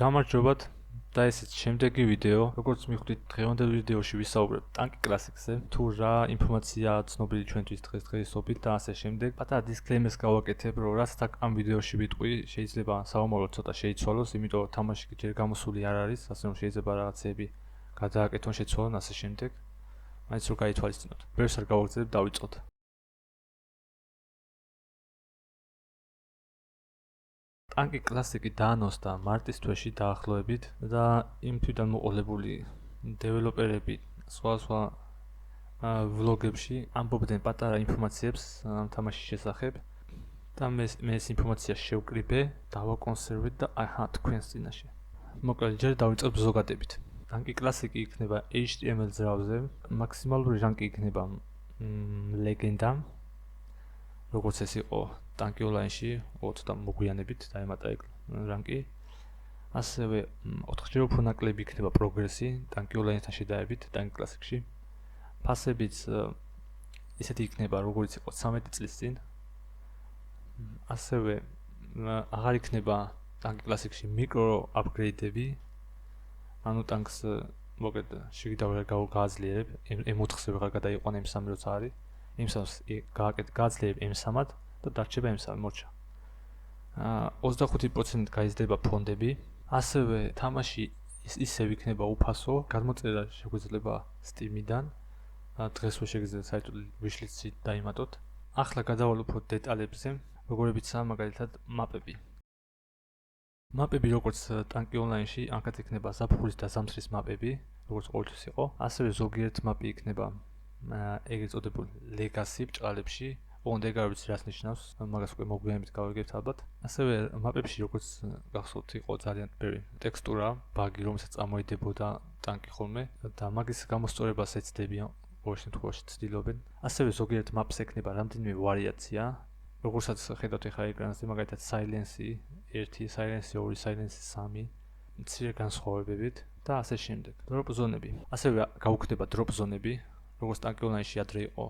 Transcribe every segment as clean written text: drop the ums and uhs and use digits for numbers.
გამარჯობათ და ესეც შემდეგი ვიდეო. Როგორც მიხვდით, დღევანდელ ვიდეოში ვისაუბრებ ტანკი კლასიკზე, თუ რა ინფორმაციაა ცნობილი ჩვენთვის დღესდღეობით და ასე შემდეგ. პატარა დისკლეიმერს გავაკეთებ, რომ რაც აქ ამ ვიდეოში ვიტყვი, შეიძლება საომარი ცოტა შეიცვალოს, იმიტომ რომ თამაში ჯერ გამოსული არ არის, ასე რომ შეიძლება რაღაცები გადააკეთონ, შეცვალონ ასე შემდეგ. მაინც რომ გაითვალისწინოთ. ბევრს არ გავაგრძელებ, დავიწყოთ. ტანკი კლასიკი დაანონსდა მარტის თვეში დაახლოებით და იმ თვიდან მოყოლებული დეველოპერები სხვა ვლოგებში ამბობდნენ პატარა ინფორმაციებს ამ თამაშის შესახებ და მე ეს ინფორმაცია შევკრიბე, დავაკონსერვე და აჰა თქვენს წინაშე. მოკლედ ჯერ დავიწყებ ზოგადებით. ტანკი კლასიკი იქნება HTML ძრავზე, მაქსიმალური რანკი იქნება ლეგენდა, როგორც ეს იყო ტანკი ონლაინში 20 და მოგვიანებით დაემატა ეგ რანკი. ასევე 4-ჯერ უფრო ნაკლები იქნება პროგრესი ტანკი ონლაინთან შედარებით ტანკი კლასიკში. ფასებიც ისეთი იქნება, როგორც იყო 13 წლის წინ. ასევე აღარ იქნება ტანკი კლასიკში მიკრო აპგრეიდები. ანუ ტანკს მოკლედ შეგიდავ გააძლიერებ, M4-ზე ვეღარ გადაიყვანე M3 როცა არის. M3-ს გააძლიერებ M3-ად და დარჩება M3 მორჩა. 25% გაიზრდება ფონდები. ასევე თამაში ისევ იქნება უფასო, გადმოწერა შეგვიძლია Steam-დან. დღეს შეგიძლიათ საერთოდ wishlist-ში დაიმატოთ. ახლა გადავალ უფრო დეტალებზე, როგორებიცაა მაგალითად მაპები. მაპები როგორც ტანკი ონლაინში, აქაც იქნება ზაფხულის და ზამთრის მაპები, როგორც ყოველთვის იყო. ასევე ზოგიერთ მაპი იქნება ეგრეთ წოდებული ლეგასი ბჭყალებში. ოღონდ ეგ არ ვიცი რას ნიშნავს, მაგას უკვე მოგვიანებით გავიგებთ ალბათ. ასევე მაპებში როგორც გახსოვთ იყო ძალიან ბევრი ტექსტურა, ბაგი, რომელსაც წამოიდებოდა ტანკი ხოლმე და მაგის გამოსწორებას ეცდებიან, ყოველ შემთხვევაში ცდილობენ. ასევე ზოგიერთ მაპს ექნება რამდენიმე ვარიაცია, როგორცაც ხედავთ ახლა ეკრანზე, მაგალითად Silence 1, Silence 2, Silence 3, მცირე განსხვავებებით და ასე შემდეგ. დროპ ზონები. ასევე გაუქმდება დროპ ზონები, როგორც ტანკი ონლაინში ადრე იყო.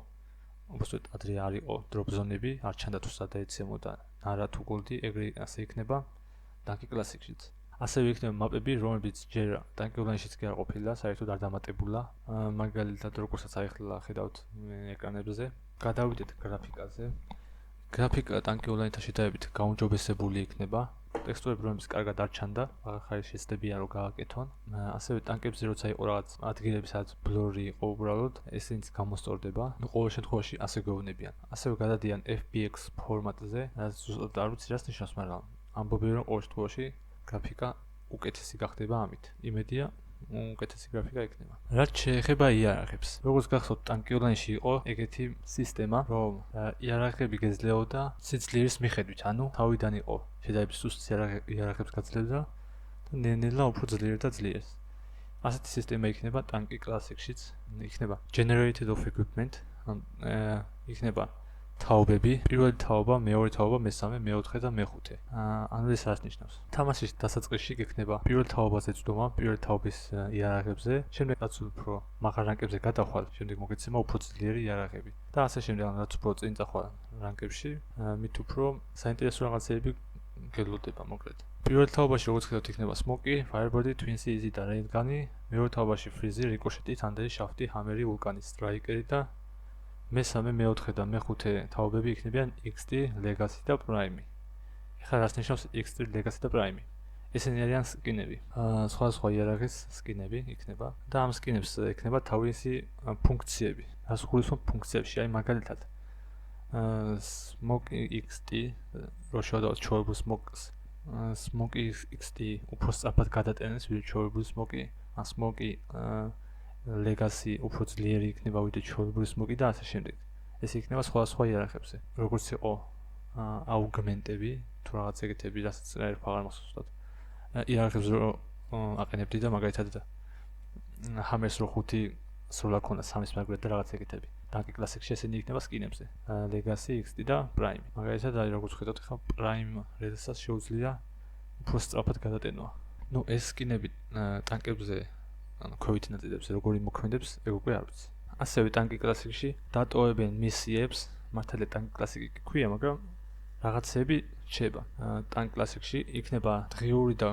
უბრალოდ ადრე არ იყო დროპ ზონები, არ ჩანდა თუ სადაეცემოდა არა თუ გოლდი, ეგრე ასე იქნება ტანკი კლასიკშიც. ასევე იქნება მაპები, რომლებიც ჯერ ტანკი ონლაინშიც კი არ ყოფილა, საერთოდ არ დამატებულა. მაგალითად, როგორცაც ახლა ხედავთ ეკრანებზე. გადავიდეთ გრაფიკაზე. გრაფიკა ტანკი ონლაინთან შედარებით გაუმჯობესებული იქნება. ტექსტურები რომლებიც კარგად არ ჩანდა, აღარ შეცდებიან რომ გააკეთონ. ასევე ტანკებზე როცა იყო რაღაც ადგილები, სადაც ბლორი იყო უბრალოდ, ესენიც გამოსწორდება. ყოველ შემთხვევაში ასე გვეუბნებიან. ასევე გადადიან FBX ფორმატზე, რაც ზუსტად არ ვიცი რას ნიშნავს, მაგრამ ამბობენ რომ ყოველ შემთხვევაში გრაფიკა უკეთესი გახდება ამით. იმედია უკეთესი გრაფიკა იქნება. რაც შეეხება იარაღებს. როგორც გახსოვთ, ტანკი ონლაინში იყო ეგეთი სისტემა, რომ იარაღები გეძლეოდა სიძლიერის მიხედვით, ანუ თავიდან იყო შედარებით სუსტ იარაღებს გაძლევდა და ნელ-ნელა უფრო ძლიერ და ძლიერს. ასეთი სისტემა იქნება ტანკი კლასიკშიც, იქნება generated of equipment, იქნება თაობები, პირველი თაობა, მეორე თაობა, მესამე, მეოთხე და მეხუთე. ანუ ეს რას ნიშნავს? თამაშის დასაწყისში გექნება პირველ თაობაზე წვდომა, პირველ თაობის იარაღებზე, შემდეგ რაც უფრო მაღალ რანკებზე გადახვალ, შემდეგ მოგეცემა უფრო ძლიერი იარაღები. და ასე შემდეგ, რაც უფრო წინ წახვალ რანკებში, მით უფრო საინტერესო რაღაცები გელოდება მოკლედ. პირველ თაობაში როგორც ხედავთ იქნება Smoky, Firebird, Twinsi, Easy და Railgun, მეორე თაობაში Freeze, Ricochet, Thunder, Shaft, Hammer, Vulcan, Striker და მესამე, მეოთხე და მეხუთე თაობები იქნებიან XT, Legacy და Prime. ეხლა რას ნიშნავს XT, Legacy და Prime? ესენი არიან სკინები. სხვა იარაღის სკინები იქნება და ამ სკინებს ექნება თავისი ფუნქციები. რას გულისხმობ ფუნქციებში? აი მაგალითად Smoky XT, რო შევდავთ ჩვეულებრივ Smokes, Smoky XT უფრო სწრაფად გადატენებს ვიდრე ჩვეულებრივ Smoky, ან Smoky Legacy უფრო ძლიერი იქნება ვიდრე ჩვეულებრივ Smoky და ასე შემდეგ. ეს იქნება სხვა იარაღებზე. როგორც იყო აუგმენტები, თუ რაღაც ეგეთები, რასაც ერთხელ აღარ მახსოვსოთ. იარაღებს რო აყენებდი და მაგალითად Hammers რო 5 სროლა ქონდა 3-ის მაგალითად და რაღაც ეგეთები. ტანკი კლასიკში ესენი იქნება სკინებზე. Legacy, XT და Prime. მაგალითად აი როგორც ხედავთ ახლა Prime რედასაც შეუძლია უფრო სწრაფად გადატენვა. ნუ ეს სკინები ტანკებზე ანუ ქვევით ნაწილებზე როგორი მოქმედებს, ეგ უკვე არ ვიცი. ასევე ტანკი კლასიკში დატოვებენ მისიებს, მართალია ტანკი კლასიკი ქვია, მაგრამ რაღაცები რჩება. ტანკ კლასიკში იქნება დღიური და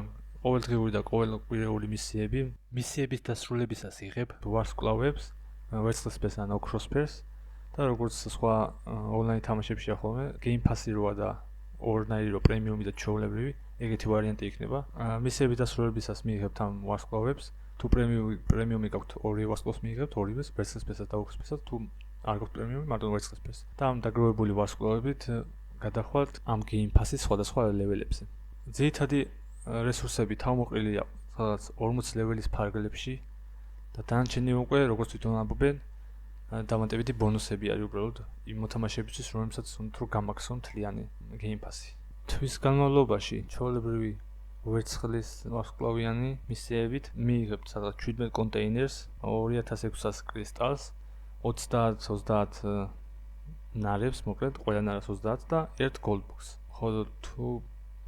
ყოველდღიური და ყოველკვირეული მისიების დასრულებისას იღებ ვარსკვლავებს, ვერცხლისფერს ან ოქროსფერს და როგორც სხვა ონლაინ თამაშებში ხოლმე Game Pass-ი როა და ორნაირი რო პრემიუმი და ჩვეულებრივი, ეგეთი ვარიანტი იქნება. მისიების დასრულებისას მიიღებთ ამ ვარსკვლავებს. თუ პრემიუმი გაქვთ ორი ვარსკვლავს მიიღებთ, ორივეს, ვერცხლისფერსა და ოქროსფერსა, თუ არ გაქვთ პრემიუმი, მარტო ვერცხლისფერს. და ამ დაგროვებული ვარსკვლავებით გადახვალთ ამ Game Pass-ის სხვადასხვა ლეველებზე. ძირითადი რესურსები თავმოყრილია სადაც 40 ლეველის ფარგლებში და დანარჩენი უკვე როგორც თვითონ ამბობენ დამატებითი ბონუსები არის უბრალოდ იმ მოთამაშეებისთვის, რომლებსაც უნდათ რომ გამაქსონ მთლიანი Game Pass-ი. თვის განმავლობაში ჩვეულებრივი ვერცხლის ვარსკვლავიანი მისიებით მიიღებთ სადღაც 17 კონტეინერს, 2600 კრისტალს, 30 ნარევს, მოკლედ, ყველა ნარევს 30 და 1 gold box. ხოლო თუ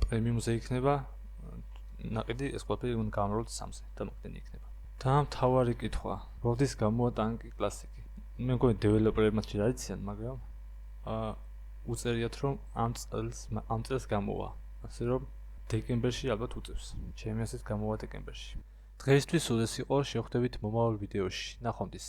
პრემიუმზე იქნება ნაყიდი ეს ყველაფერი უნდა გამრავლოთ 3-ზე და მოკლედ იქნება. და მთავარი კითხვა, როდის გამოვატანკი კლასიკი? მე მგონი დეველოპერებმა ჯერ არიციან, მაგრამ უწერიათ რომ ამ წელს გამოვა. ასე რომ დეკემბერში ალბათ უწევს. ჩემი ასეთ გამოვა დეკემბერში. დღეისთვის ეს იყო, შევხვდებით მომავალ ვიდეოში. ნახვამდის.